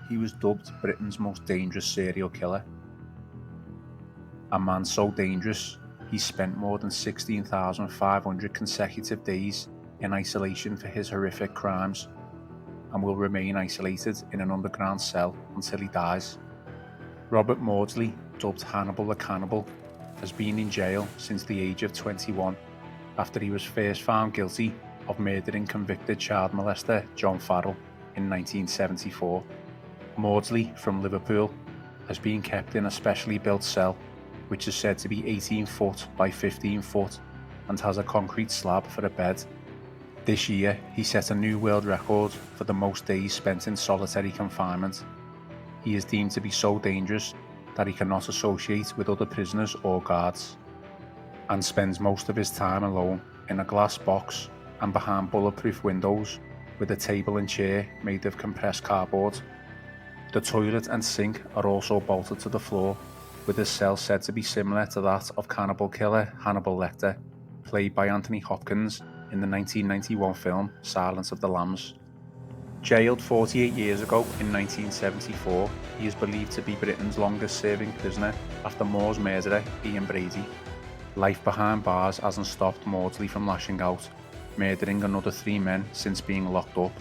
he was dubbed Britain's most dangerous serial killer. A man so dangerous, he spent more than 16,500 consecutive days in isolation for his horrific crimes, and will remain isolated in an underground cell until he dies. Robert Maudsley, dubbed Hannibal the Cannibal, has been in jail since the age of 21 after he was first found guilty of murdering convicted child molester John Farrell in 1974. Maudsley, from Liverpool, has been kept in a specially built cell which is said to be 18 foot by 15 foot and has a concrete slab for a bed. This year, he set a new world record for the most days spent in solitary confinement. He is deemed to be so dangerous that he cannot associate with other prisoners or guards, and spends most of his time alone in a glass box and behind bulletproof windows with a table and chair made of compressed cardboard. The toilet and sink are also bolted to the floor, with his cell said to be similar to that of cannibal killer Hannibal Lecter, played by Anthony Hopkins in the 1991 film Silence of the Lambs. Jailed 48 years ago in 1974, he is believed to be Britain's longest serving prisoner after Moore's murderer Ian Brady. Life behind bars hasn't stopped Maudsley from lashing out, murdering another 3 men since being locked up.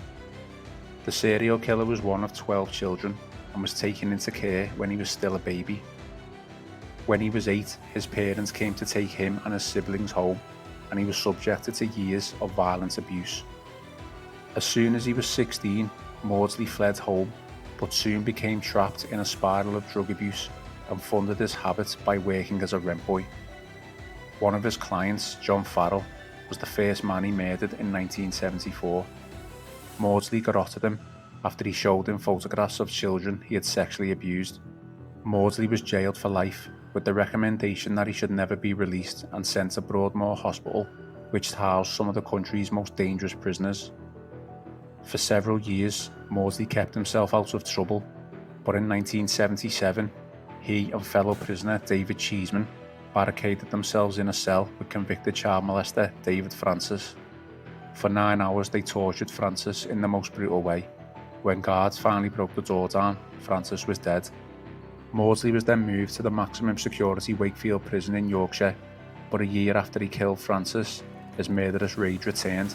The serial killer was one of 12 children and was taken into care when he was still a baby. When he was 8, his parents came to take him and his siblings home, and he was subjected to years of violent abuse. As soon as he was 16, Maudsley fled home, but soon became trapped in a spiral of drug abuse and funded his habit by working as a rent boy. One of his clients, John Farrell, was the first man he murdered in 1974. Maudsley garroted him after he showed him photographs of children he had sexually abused. Maudsley was jailed for life, with the recommendation that he should never be released and sent to Broadmoor Hospital, which housed some of the country's most dangerous prisoners. For several years, Maudsley kept himself out of trouble, but in 1977, he and fellow prisoner David Cheeseman barricaded themselves in a cell with convicted child molester David Francis. For 9 hours they tortured Francis in the most brutal way. When guards finally broke the door down, Francis was dead. Maudsley was then moved to the maximum security Wakefield prison in Yorkshire, but a year after he killed Francis, his murderous rage returned.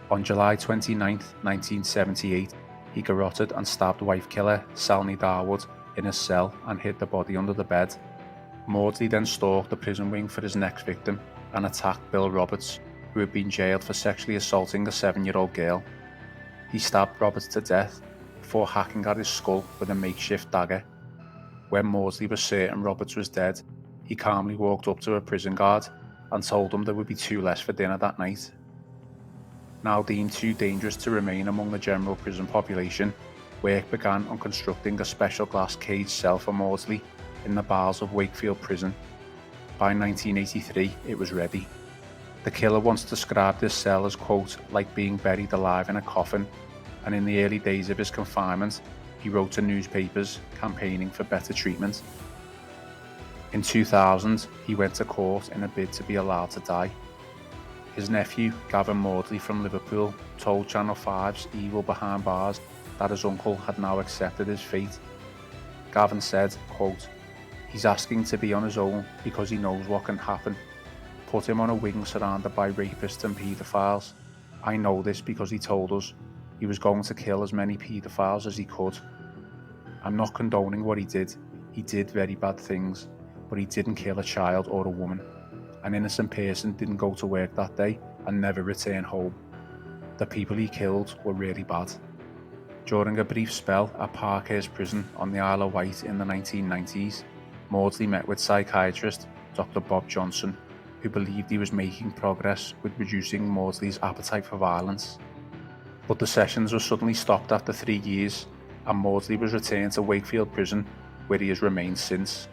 On July 29, 1978, he garroted and stabbed wife killer Salney Darwood in his cell and hid the body under the bed. Maudsley then stalked the prison wing for his next victim and attacked Bill Roberts, who had been jailed for sexually assaulting a 7-year-old girl. He stabbed Roberts to death before hacking at his skull with a makeshift dagger. When Maudsley was certain Roberts was dead, he calmly walked up to a prison guard and told him there would be 2 less for dinner that night. Now deemed too dangerous to remain among the general prison population, work began on constructing a special glass cage cell for Maudsley in the bowels of Wakefield Prison. By 1983, it was ready. The killer once described this cell as, quote, like being buried alive in a coffin, and in the early days of his confinement, he wrote to newspapers campaigning for better treatment. In 2000, he went to court in a bid to be allowed to die. His nephew, Gavin Maudsley from Liverpool, told Channel 5's Evil Behind Bars that his uncle had now accepted his fate. Gavin said, quote, he's asking to be on his own because he knows what can happen. Put him on a wing surrounded by rapists and paedophiles. I know this because he told us he was going to kill as many paedophiles as he could. I'm not condoning what he did. He did very bad things, but he didn't kill a child or a woman. An innocent person didn't go to work that day and never return home. The people he killed were really bad. During a brief spell at Parkhurst Prison on the Isle of Wight in the 1990s, Maudsley met with psychiatrist Dr. Bob Johnson, who believed he was making progress with reducing Maudsley's appetite for violence. But the sessions were suddenly stopped after 3 years, and Maudsley was returned to Wakefield Prison, where he has remained since.